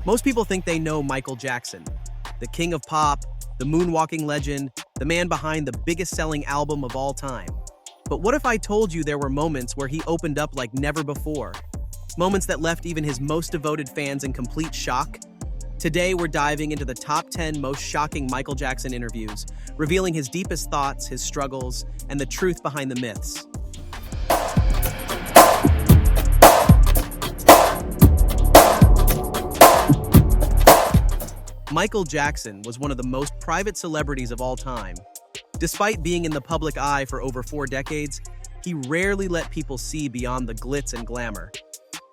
Most people think they know Michael Jackson, the king of pop, the moonwalking legend, the man behind the biggest-selling album of all time. But what if I told you there were moments where he opened up like never before? Moments that left even his most devoted fans in complete shock? Today, we're diving into the top 10 most shocking Michael Jackson interviews, revealing his deepest thoughts, his struggles, and the truth behind the myths. Michael Jackson was one of the most private celebrities of all time. Despite being in the public eye for over 4 decades, he rarely let people see beyond the glitz and glamour.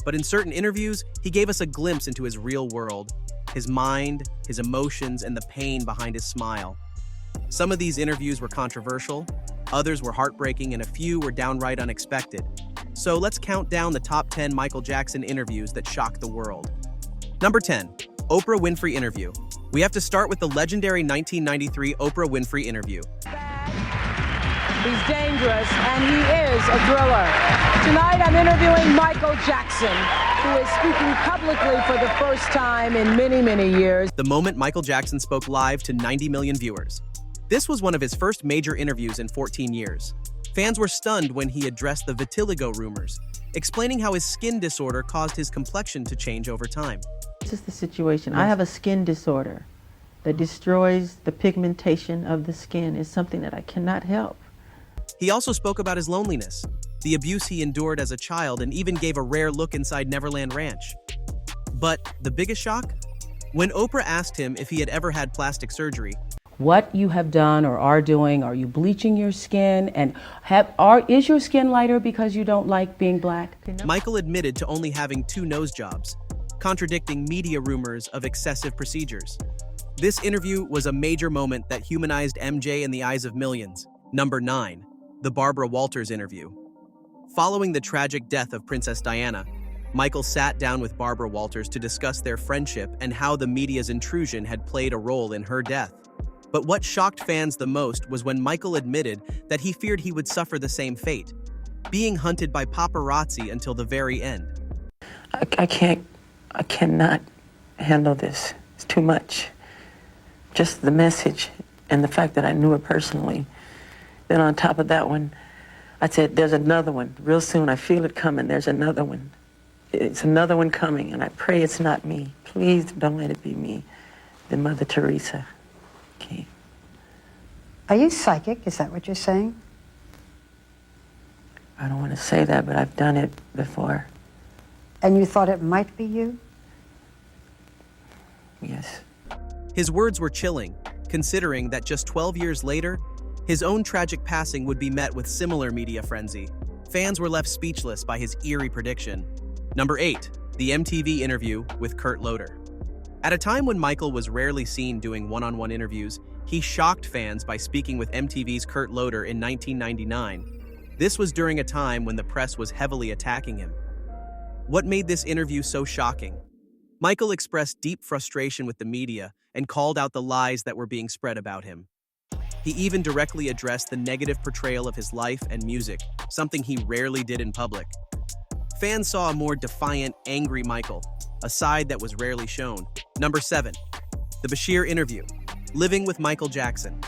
But in certain interviews, he gave us a glimpse into his real world, his mind, his emotions, and the pain behind his smile. Some of these interviews were controversial, others were heartbreaking, and a few were downright unexpected. So let's count down the top 10 Michael Jackson interviews that shocked the world. Number 10. Oprah Winfrey interview. We have to start with the legendary 1993 Oprah Winfrey interview. He's dangerous, and he is a thriller. Tonight, I'm interviewing Michael Jackson, who is speaking publicly for the first time in many, many years. The moment Michael Jackson spoke live to 90 million viewers. This was one of his first major interviews in 14 years. Fans were stunned when he addressed the vitiligo rumors, explaining how his skin disorder caused his complexion to change over time. This is the situation. I have a skin disorder that destroys the pigmentation of the skin. It's something that I cannot help. He also spoke about his loneliness, the abuse he endured as a child, and even gave a rare look inside Neverland Ranch. But the biggest shock? When Oprah asked him if he had ever had plastic surgery. What you have done or are doing, are you bleaching your skin? And is your skin lighter because you don't like being black? Michael admitted to only having 2 nose jobs, contradicting media rumors of excessive procedures. This interview was a major moment that humanized MJ in the eyes of millions. Number 9. The Barbara Walters interview. Following the tragic death of Princess Diana, Michael sat down with Barbara Walters to discuss their friendship and how the media's intrusion had played a role in her death. But what shocked fans the most was when Michael admitted that he feared he would suffer the same fate, being hunted by paparazzi until the very end. I cannot handle this. It's too much. Just the message and the fact that I knew her personally. Then on top of that one, I said, there's another one. Real soon, I feel it coming. There's another one. It's another one coming, and I pray it's not me. Please don't let it be me. Then Mother Teresa. Okay. Are you psychic? Is that what you're saying? I don't want to say that, but I've done it before. And you thought it might be you? Yes. His words were chilling, considering that just 12 years later, his own tragic passing would be met with similar media frenzy. Fans were left speechless by his eerie prediction. Number 8. The MTV interview with Kurt Loder. At a time when Michael was rarely seen doing one-on-one interviews, he shocked fans by speaking with MTV's Kurt Loder in 1999. This was during a time when the press was heavily attacking him. What made this interview so shocking? Michael expressed deep frustration with the media and called out the lies that were being spread about him. He even directly addressed the negative portrayal of his life and music, something he rarely did in public. Fans saw a more defiant, angry Michael, a side that was rarely shown. Number 7. The Bashir interview. Living with Michael Jackson.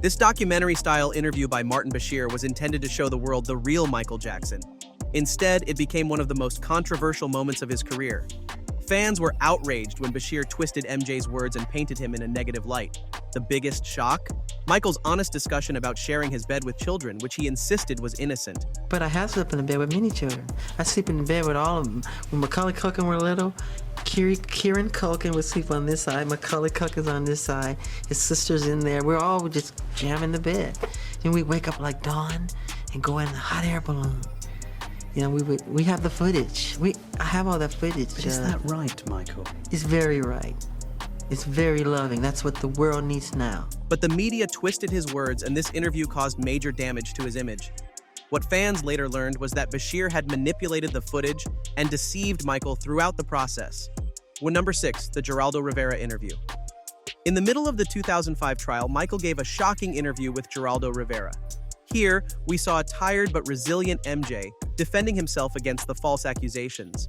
This documentary-style interview by Martin Bashir was intended to show the world the real Michael Jackson. Instead, it became one of the most controversial moments of his career. Fans were outraged when Bashir twisted MJ's words and painted him in a negative light. The biggest shock? Michael's honest discussion about sharing his bed with children, which he insisted was innocent. But I have slept in the bed with many children. I sleep in the bed with all of them. When Macaulay Culkin were little, Kieran Culkin would sleep on this side, Macaulay Culkin's on this side, his sister's in there. We're all just jamming the bed. And we wake up like dawn and go in the hot air balloon. You know, we have the footage. I have all that footage. But is that right, Michael? It's very right. It's very loving. That's what the world needs now. But the media twisted his words, and this interview caused major damage to his image. What fans later learned was that Bashir had manipulated the footage and deceived Michael throughout the process. Number 6, the Geraldo Rivera interview. In the middle of the 2005 trial, Michael gave a shocking interview with Geraldo Rivera. Here, we saw a tired but resilient MJ defending himself against the false accusations.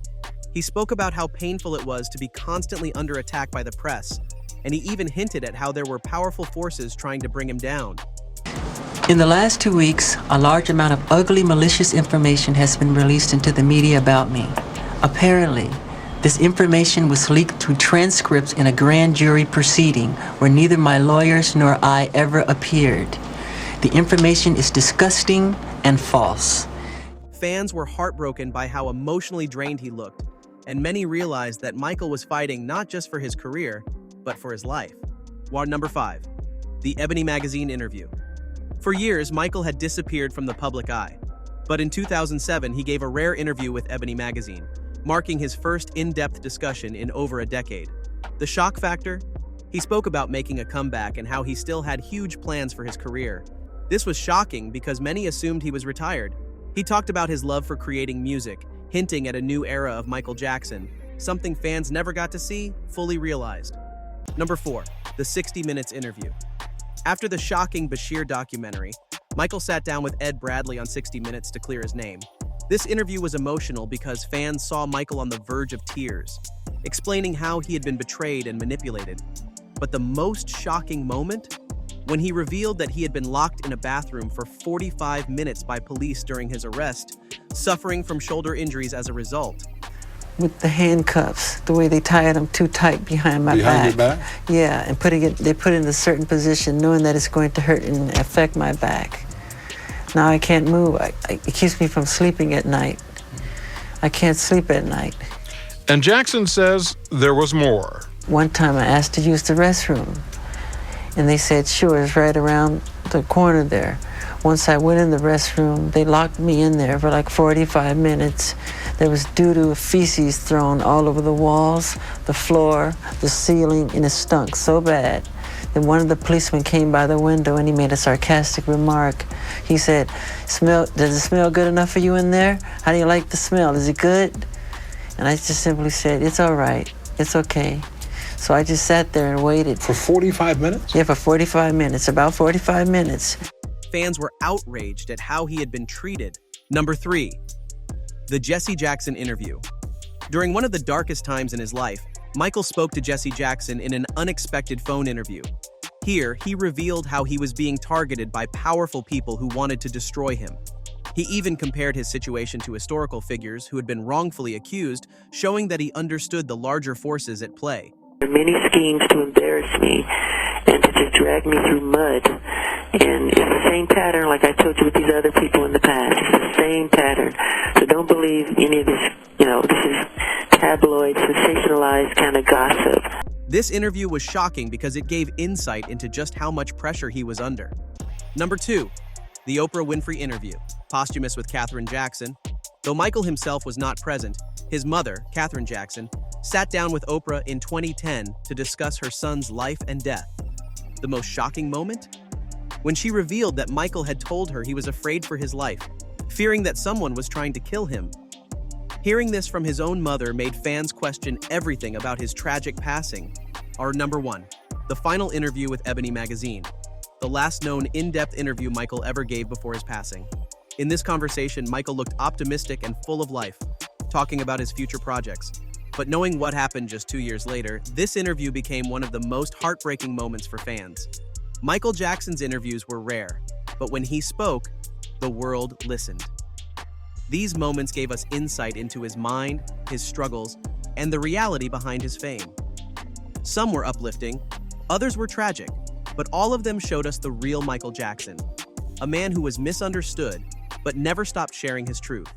He spoke about how painful it was to be constantly under attack by the press, and he even hinted at how there were powerful forces trying to bring him down. In the last 2 weeks, a large amount of ugly, malicious information has been released into the media about me. Apparently, this information was leaked through transcripts in a grand jury proceeding where neither my lawyers nor I ever appeared. The information is disgusting and false. Fans were heartbroken by how emotionally drained he looked, and many realized that Michael was fighting not just for his career, but for his life. Number 5. The Ebony magazine interview. For years, Michael had disappeared from the public eye, but in 2007, he gave a rare interview with Ebony magazine, marking his first in-depth discussion in over a decade. The shock factor? He spoke about making a comeback and how he still had huge plans for his career. This was shocking because many assumed he was retired. He talked about his love for creating music, hinting at a new era of Michael Jackson, something fans never got to see, fully realized. Number 4. The 60 Minutes interview. After the shocking Bashir documentary, Michael sat down with Ed Bradley on 60 Minutes to clear his name. This interview was emotional because fans saw Michael on the verge of tears, explaining how he had been betrayed and manipulated. But the most shocking moment? When he revealed that he had been locked in a bathroom for 45 minutes by police during his arrest, suffering from shoulder injuries as a result. With the handcuffs, the way they tied them too tight behind my back. Behind your back? Yeah, and they put it in a certain position knowing that it's going to hurt and affect my back. Now I can't move. It keeps me from sleeping at night. I can't sleep at night. And Jackson says there was more. One time I asked to use the restroom, and they said, sure, it's right around the corner there. Once I went in the restroom, they locked me in there for like 45 minutes. There was doo-doo feces thrown all over the walls, the floor, the ceiling, and it stunk so bad. Then one of the policemen came by the window and he made a sarcastic remark. He said, does it smell good enough for you in there? How do you like the smell? Is it good? And I just simply said, it's all right, it's okay. So I just sat there and waited. For 45 minutes? Yeah, for 45 minutes, about 45 minutes. Fans were outraged at how he had been treated. Number 3. The Jesse Jackson interview. During one of the darkest times in his life, Michael spoke to Jesse Jackson in an unexpected phone interview. Here, he revealed how he was being targeted by powerful people who wanted to destroy him. He even compared his situation to historical figures who had been wrongfully accused, showing that he understood the larger forces at play. There are many schemes to embarrass me and to just drag me through mud. And it's the same pattern like I told you with these other people in the past. It's the same pattern. So don't believe any of this, this is tabloid, sensationalized kind of gossip. This interview was shocking because it gave insight into just how much pressure he was under. Number 2. The Oprah Winfrey interview, posthumous with Katherine Jackson. Though Michael himself was not present, his mother, Katherine Jackson, sat down with Oprah in 2010 to discuss her son's life and death. The most shocking moment? When she revealed that Michael had told her he was afraid for his life, fearing that someone was trying to kill him. Hearing this from his own mother made fans question everything about his tragic passing. Our number 1, the final interview with Ebony magazine, the last known in-depth interview Michael ever gave before his passing. In this conversation, Michael looked optimistic and full of life, talking about his future projects. But knowing what happened just 2 years later, this interview became one of the most heartbreaking moments for fans. Michael Jackson's interviews were rare, but when he spoke, the world listened. These moments gave us insight into his mind, his struggles, and the reality behind his fame. Some were uplifting, others were tragic, but all of them showed us the real Michael Jackson, a man who was misunderstood, but never stopped sharing his truth.